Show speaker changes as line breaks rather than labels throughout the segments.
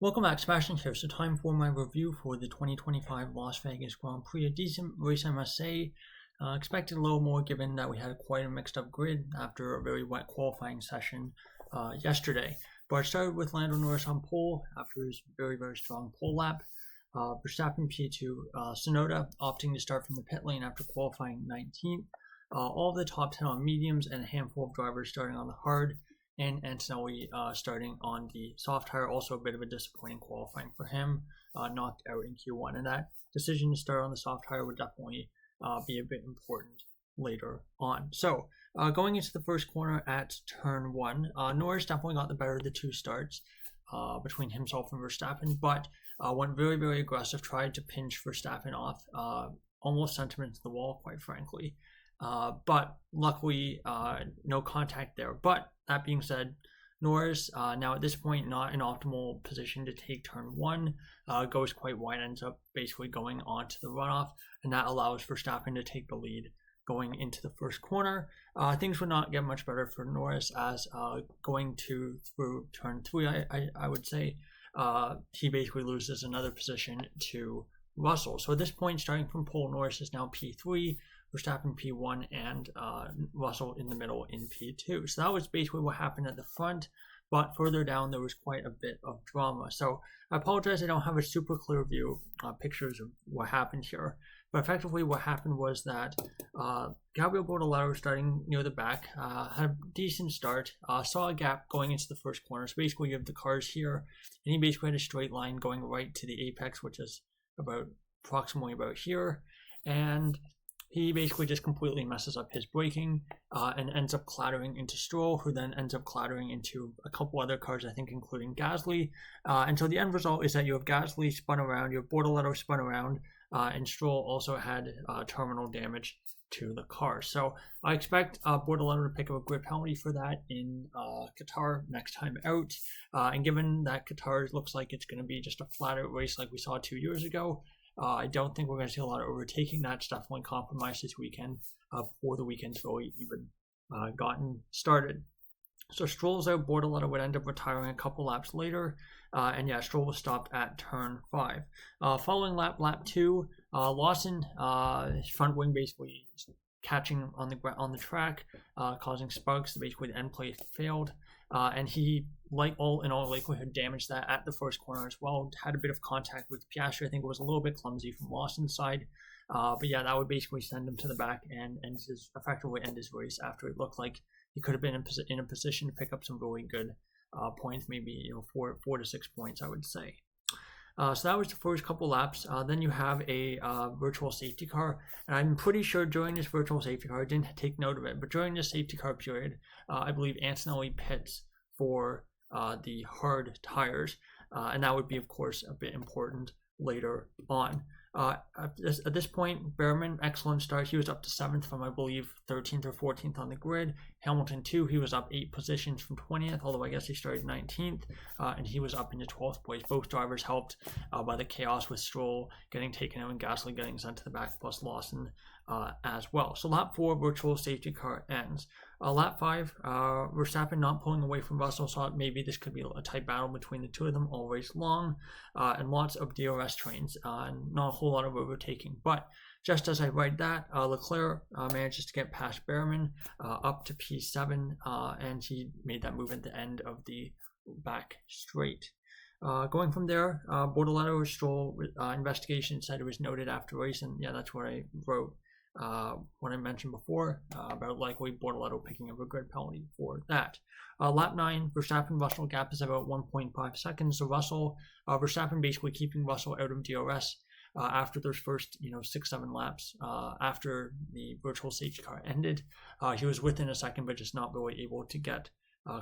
Welcome back, Sebastian here. So time for my review for the 2025 Las Vegas Grand Prix. A decent race, I must say. Expected a little more given that we had quite a mixed up grid after a very wet qualifying session yesterday. But I started with Lando Norris on pole after his very strong pole lap. Verstappen P2, Tsunoda opting to start from the pit lane after qualifying 19th. All of the top 10 on mediums and a handful of drivers starting on the hard. And Antonelli starting on the soft tire. Also a bit of a disappointing qualifying for him, knocked out in Q1. And that decision to start on the soft tire would definitely be a bit important later on. So going into the first corner at turn 1, Norris definitely got the better of the two starts between himself and Verstappen, but went very aggressive, tried to pinch Verstappen off, almost sent him into the wall, quite frankly. But luckily, no contact there. But that being said, Norris, now at this point, not in optimal position to take turn 1, goes quite wide, ends up basically going on to the runoff, and that allows Verstappen to take the lead going into the first corner. Things would not get much better for Norris as going through turn 3, I would say, he basically loses another position to Russell. So at this point, starting from pole, Norris is now P3, Verstappen P1, and Russell in the middle in P2. So that was basically what happened at the front, but further down there was quite a bit of drama. So I apologize I don't have a super clear view, pictures of what happened here. But effectively what happened was that Gabriel Bortoleto, starting near the back, had a decent start, saw a gap going into the first corner. So basically you have the cars here, and he basically had a straight line going right to the apex, which is approximately about here. And he basically just completely messes up his braking and ends up clattering into Stroll, who then ends up clattering into a couple other cars, I think, including Gasly. And so the end result is that you have Gasly spun around, you have Bortoleto spun around, and Stroll also had terminal damage to the car. So I expect Bortoleto to pick up a grid penalty for that in Qatar next time out. And given that Qatar looks like it's going to be just a flat out race like we saw 2 years ago, I don't think we're going to see a lot of overtaking. That's definitely compromised this weekend before the weekend's really even gotten started. So Stroll's out, Bortoleto would end up retiring a couple laps later. And yeah, Stroll was stopped at turn 5. Following lap 2, Lawson, his front wing basically catching on the track, causing sparks. So basically the end plate failed. And he, in all likelihood, damaged that at the first corner as well. Had a bit of contact with Piastri. I think it was a little bit clumsy from Lawson's side. But yeah, that would basically send him to the back and effectively end his race after it looked like he could have been in a position to pick up some really good points, maybe 4 to 6 points, I would say. So that was the first couple laps. Then you have a virtual safety car. And I'm pretty sure during this virtual safety car, I didn't take note of it, but during this safety car period, I believe Antonelli pits for the hard tires. And that would be, of course, a bit important later on. At this point, Behrman, excellent start. He was up to 7th from, I believe, 13th or 14th on the grid. Hamilton, too, he was up 8 positions from 20th, although I guess he started 19th, and he was up into 12th place. Both drivers helped by the chaos with Stroll getting taken out and Gasly getting sent to the back, plus Lawson as well. So lap 4, virtual safety car ends. Lap 5, Verstappen not pulling away from Russell, thought maybe this could be a tight battle between the two of them all race long, and lots of DRS trains, and not a whole lot of overtaking. But just as I write that, Leclerc manages to get past Behrman up to P7, and he made that move at the end of the back straight. Going from there, Bortoleto Stroll investigation said it was noted after race, and yeah, that's what I wrote. What I mentioned before about likely Bortoleto picking up a grid penalty for that. Lap 9, Verstappen-Russell gap is about 1.5 seconds. So Russell, Verstappen basically keeping Russell out of DRS after those first 6-7 laps after the virtual safety car ended. He was within a second, but just not really able to get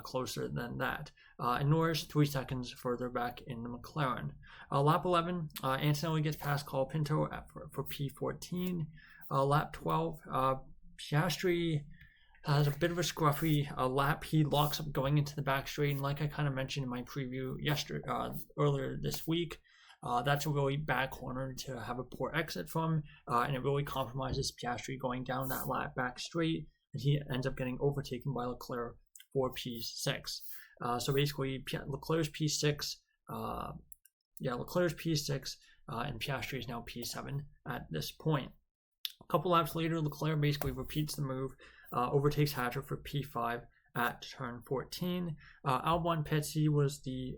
closer than that. And Norris 3 seconds further back in the McLaren. Lap 11, Antonelli gets past Colapinto for P14. Lap 12, Piastri has a bit of a scruffy lap. He locks up going into the back straight, and like I kind of mentioned in my preview earlier this week, that's a really bad corner to have a poor exit from, and it really compromises Piastri going down that lap back straight, and he ends up getting overtaken by Leclerc for P6. So basically, Leclerc's P6 yeah, Leclerc's P6 and Piastri is now P7 at this point. A couple laps later, Leclerc basically repeats the move, overtakes Hadjar for P5 at turn 14. Albon pits. He was the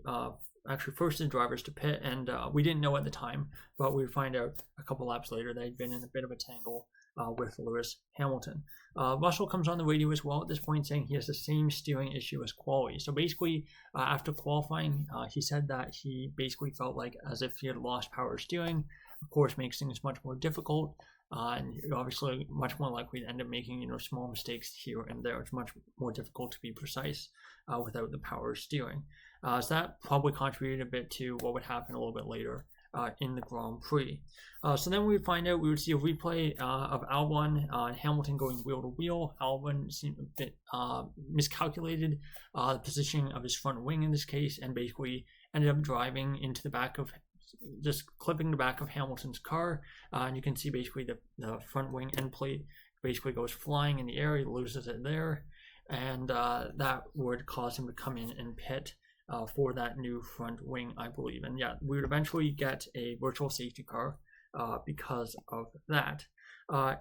actually first of the drivers to pit, and we didn't know at the time, but we find out a couple laps later that he'd been in a bit of a tangle with Lewis Hamilton. Russell comes on the radio as well at this point, saying he has the same steering issue as quali. So basically, after qualifying, he said that he basically felt like as if he had lost power steering. Of course, makes things much more difficult. And you're obviously much more likely to end up making small mistakes here and there. It's much more difficult to be precise without the power steering. So that probably contributed a bit to what would happen a little bit later in the Grand Prix. So then we would find out, we would see a replay of Albon and Hamilton going wheel to wheel. Albon seemed a bit miscalculated the positioning of his front wing in this case, and basically ended up driving into the back of, just clipping the back of Hamilton's car, and you can see basically the front wing end plate basically goes flying in the air. He loses it there, and that would cause him to come in and pit for that new front wing, I believe. And yeah, we would eventually get a virtual safety car because of that.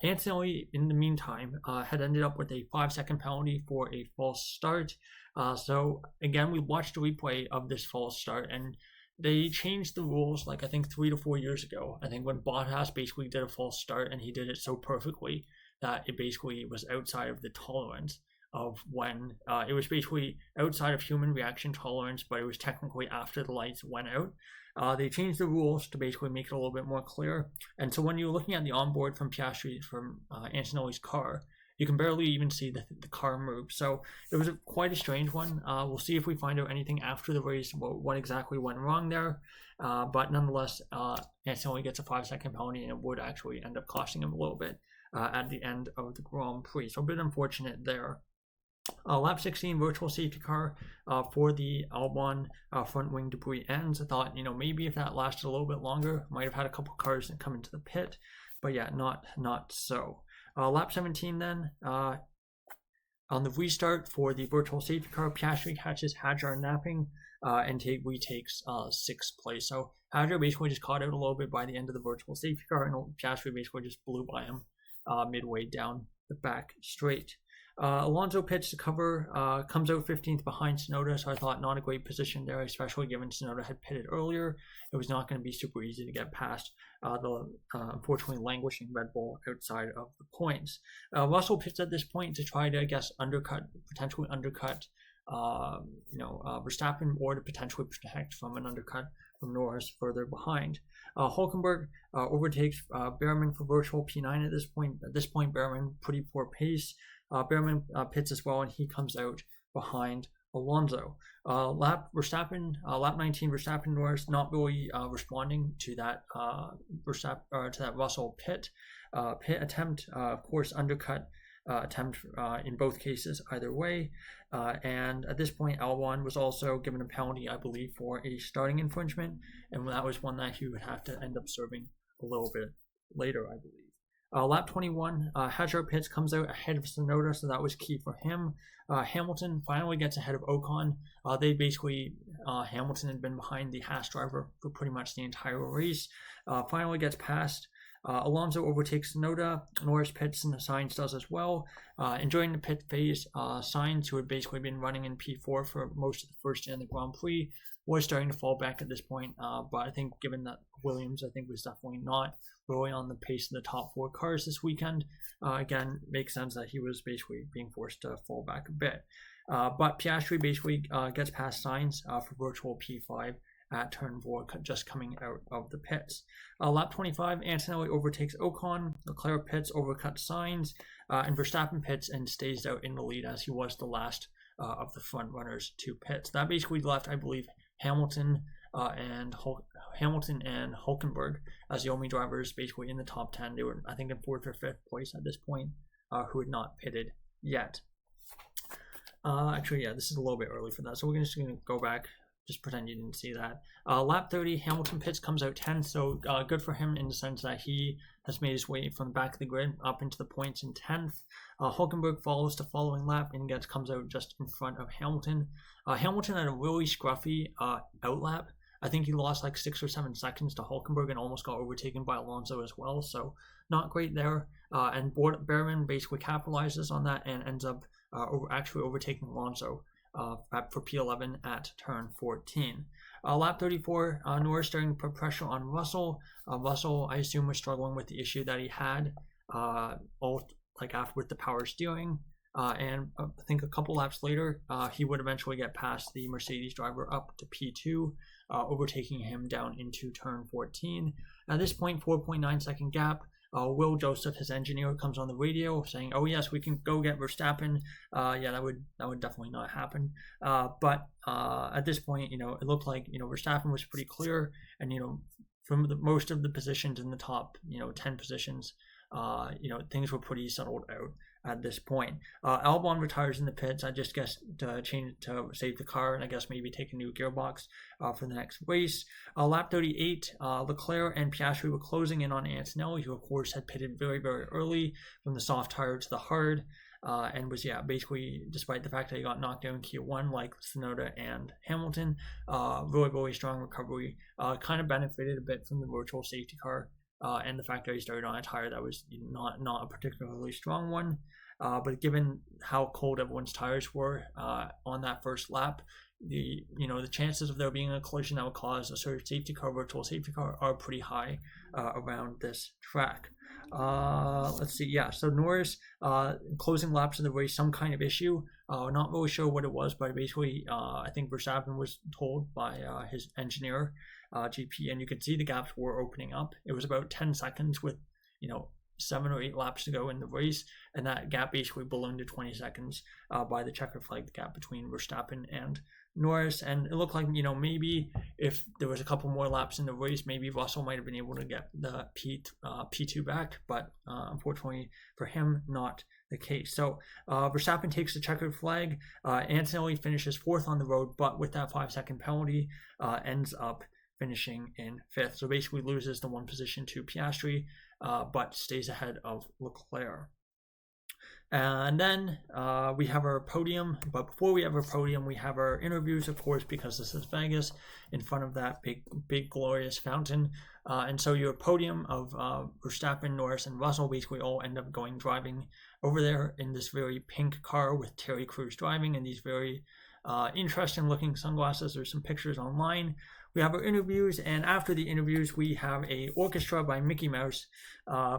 Antonelli, in the meantime, had ended up with a 5-second penalty for a false start. So again, we watched a replay of this false start, and they changed the rules like I think 3 to 4 years ago. I think when Bottas basically did a false start, and he did it so perfectly that it basically was outside of the tolerance of when it was basically outside of human reaction tolerance, but it was technically after the lights went out. They changed the rules to basically make it a little bit more clear. And so when you're looking at the onboard from Piastri, from Antonelli's car, you can barely even see the car move. So it was quite a strange one. We'll see if we find out anything after the race about what exactly went wrong there. But nonetheless, Antonelli gets a 5-second penalty, and it would actually end up costing him a little bit at the end of the Grand Prix. So a bit unfortunate there. Lap 16 virtual safety car for the Albon front wing debris ends. I thought, maybe if that lasted a little bit longer, might have had a couple cars that come into the pit. But yeah, not so. Lap 17 then, on the restart for the virtual safety car, Piastri catches Hadjar napping and retakes 6th place. So Hadjar basically just caught out a little bit by the end of the virtual safety car, and Piastri basically just blew by him midway down the back straight. Alonso pits to cover, comes out 15th behind Tsunoda, so I thought not a great position there, especially given Tsunoda had pitted earlier. It was not going to be super easy to get past the unfortunately languishing Red Bull outside of the points. Russell pits at this point to try to, I guess, potentially undercut Verstappen, or to potentially protect from an undercut from Norris further behind. Hülkenberg overtakes Behrman for virtual P9 at this point. At this point, Behrman pretty poor pace. Behrman pits as well, and he comes out behind Alonso. Lap 19, Verstappen Norris not really responding to that Russell pit attempt. Of course, undercut attempt in both cases either way. And at this point, Albon was also given a penalty, I believe, for a starting infringement, and that was one that he would have to end up serving a little bit later, I believe. Lap 21, Hadjar pits, comes out ahead of Tsunoda, so that was key for him. Hamilton finally gets ahead of Ocon. Hamilton had been behind the Haas driver for pretty much the entire race. Finally gets past. Alonso overtakes Tsunoda. Norris pits, and Sainz does as well. Enjoying the pit phase, Sainz, who had basically been running in P4 for most of the first day in the Grand Prix, was starting to fall back at this point. But I think given that Williams, I think, was definitely not really on the pace of the top 4 cars this weekend, again, makes sense that he was basically being forced to fall back a bit. But Piastri basically gets past Sainz for virtual P5 at turn 4, just coming out of the pits. Lap 25, Antonelli overtakes Ocon. Leclerc pits, overcuts Sainz, and Verstappen pits and stays out in the lead as he was the last of the front runners to pit. That basically left, I believe, Hamilton and Hülkenberg as the only drivers basically in the top 10. They were, I think, in 4th or 5th place at this point, who had not pitted yet. Actually, yeah, this is a little bit early for that, so we're just going to go back. Just pretend you didn't see that. Lap 30, Hamilton pits, comes out 10th, so good for him in the sense that he has made his way from the back of the grid up into the points in 10th. Hülkenberg follows the following lap and comes out just in front of Hamilton. Hamilton had a really scruffy outlap. I think he lost like 6 or 7 seconds to Hulkenberg and almost got overtaken by Alonso as well. So not great there. And Behrman basically capitalizes on that and ends up actually overtaking Alonso for P11 at turn 14. Lap 34, Norris starting to put pressure on Russell. Russell, I assume, was struggling with the issue that he had with the power steering. And I think a couple laps later, he would eventually get past the Mercedes driver up to P2, overtaking him down into turn 14. At this point, 4.9 second gap. Will Joseph, his engineer, comes on the radio saying, "Oh yes, we can go get Verstappen." Yeah, that would definitely not happen. But at this point, it looked like Verstappen was pretty clear, and from most of the positions in the top 10 positions, things were pretty settled out at this point. Albon retires in the pits, I just guess to save the car, and I guess maybe take a new gearbox for the next race. Lap 38, Leclerc and Piastri were closing in on Antonelli, who of course had pitted very, very early from the soft tire to the hard, and was basically, despite the fact that he got knocked down in Q1 like Tsunoda and Hamilton, really, really strong recovery, kind of benefited a bit from the virtual safety car. And the fact that he started on a tire that was not a particularly strong one. But given how cold everyone's tires were on that first lap, the chances of there being a collision that would cause a sort of virtual safety car, are pretty high around this track. Let's see. Yeah, so Norris closing laps of the race, some kind of issue. Not really sure what it was, but basically, I think Verstappen was told by his engineer, GP, and you could see the gaps were opening up. It was about 10 seconds with 7 or 8 laps to go in the race, and that gap basically ballooned to 20 seconds by the checker flag, the gap between Verstappen and Norris. And it looked like maybe if there was a couple more laps in the race, maybe Russell might have been able to get the P2 back, but unfortunately for him, not the case. So Verstappen takes the checkered flag. Antonelli finishes 4th on the road, but with that 5-second penalty, ends up finishing in 5th. So basically loses the 1 position to Piastri, but stays ahead of Leclerc. And then we have our podium, but before we have our podium, we have our interviews, of course, because this is Vegas, in front of that big glorious fountain. And so your podium of Verstappen, Norris, and Russell basically all end up driving over there in this very pink car with Terry Crews driving, and these very interesting looking sunglasses. There's some pictures online. We have our interviews, and after the interviews, we have a orchestra by Mickey Mouse,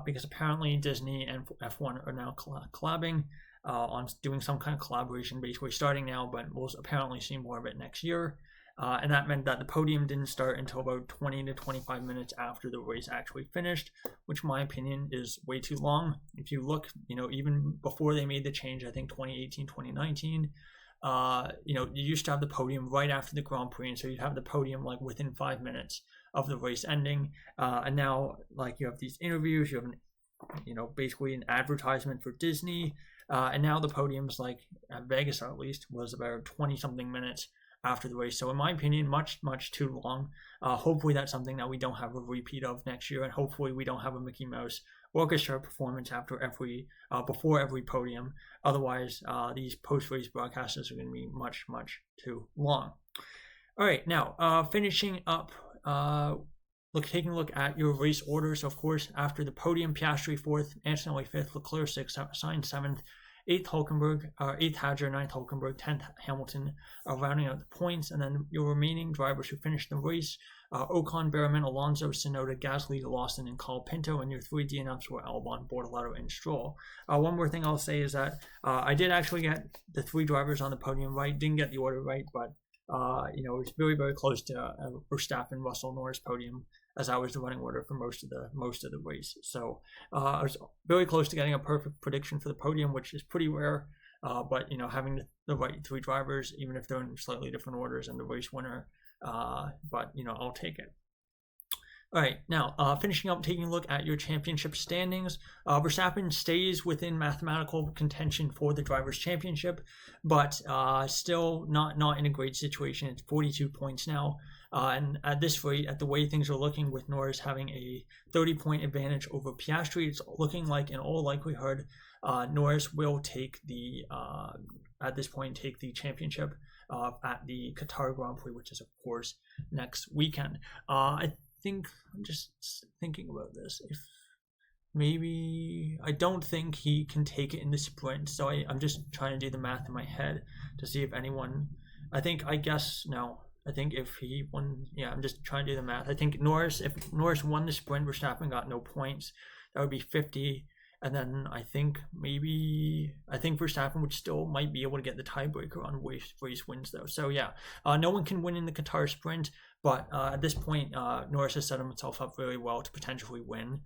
because apparently Disney and F1 are now collabing on doing some kind of collaboration, basically starting now, but we'll apparently see more of it next year. And that meant that the podium didn't start until about 20 to 25 minutes after the race actually finished, which in my opinion is way too long. If you look, even before they made the change, I think 2018, 2019, you used to have the podium right after the Grand Prix, and so you'd have the podium like within 5 minutes of the race ending, and now you have these interviews, you have basically an advertisement for Disney, and now the podium's at Vegas at least was about 20 something minutes after the race. So in my opinion, much too long. Hopefully that's something that we don't have a repeat of next year, and hopefully we don't have a Mickey Mouse orchestra performance before every podium. Otherwise, these post-race broadcasts are going to be much too long. All right, now finishing up, taking a look at your race orders. Of course, after the podium, Piastri 4th, Antonelli 5th, Leclerc 6th, Sainz 7th, 8th Hulkenberg, 8th Hadjar, 9th Hulkenberg, 10th Hamilton, rounding out the points. And then your remaining drivers who finished the race, Ocon, Behrman, Alonso, Tsunoda, Gasly, Lawson, and Carl Pinto. And your 3 DNFs were Albon, Bortoleto, and Stroll. One more thing I'll say is that I did actually get the 3 drivers on the podium right. Didn't get the order right, but it was very, very close to Verstappen, Russell, Norris podium, as I was the running order for most of the race. So I was very close to getting a perfect prediction for the podium, which is pretty rare. But having the right 3 drivers, even if they're in slightly different orders, and the race winner, but I'll take it. All right, now finishing up, taking a look at your championship standings. Verstappen stays within mathematical contention for the Drivers' Championship, but still not in a great situation. It's 42 points now. And at this rate, at the way things are looking, with Norris having a 30-point advantage over Piastri, it's looking like, in all likelihood, Norris will at this point take the championship. at the Qatar Grand Prix, which is of course next weekend. I think I'm just thinking about this. If maybe I don't think he can take it in the sprint, so I'm just trying to do the math in my head to see if anyone. I think if he won, yeah, I'm just trying to do the math. I think if Norris won the sprint, Verstappen got no points. That would be 50. And then I think Verstappen would still might be able to get the tiebreaker on race wins though. So yeah, no one can win in the Qatar sprint, but at this point, Norris has set himself up very well to potentially win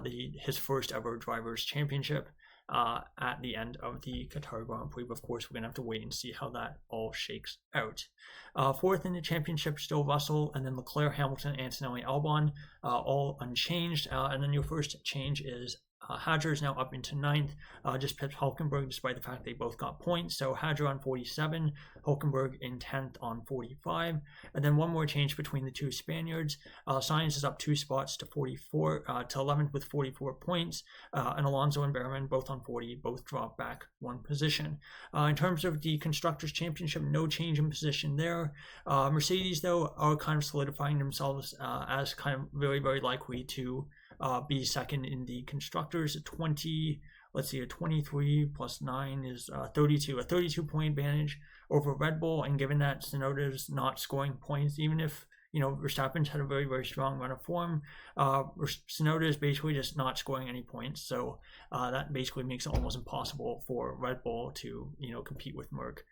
his first ever drivers' championship at the end of the Qatar Grand Prix. But of course, we're gonna have to wait and see how that all shakes out. Fourth in the championship, still Russell, and then Leclerc, Hamilton, Antonelli, Albon, all unchanged. And then your first change is Hadjar is now up into 9th, just pips Hulkenberg despite the fact they both got points. So Hadjar on 47, Hulkenberg in 10th on 45. And then one more change between the two Spaniards. Sainz is up 2 spots to 11th with 44 points. And Alonso and Behrman both on 40, both drop back 1 position. In terms of the Constructors' Championship, no change in position there. Mercedes, though, are kind of solidifying themselves as kind of very, very likely to be second in the Constructors. A 23 plus 9 is 32. A 32-point advantage over Red Bull, and given that Tsunoda's not scoring points, even if Verstappen's had a very, very strong run of form, Tsunoda is basically just not scoring any points. So that basically makes it almost impossible for Red Bull to compete with Merc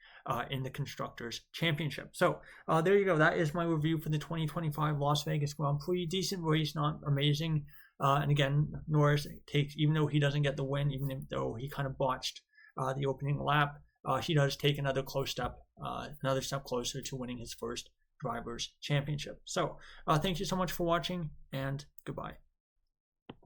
in the Constructors' Championship. So there you go. That is my review for the 2025 Las Vegas Grand Prix. Decent race, not amazing. And again, Norris takes, even though he doesn't get the win, even though he kind of botched the opening lap, he does take another step closer to winning his first Drivers' Championship. So thank you so much for watching, and goodbye.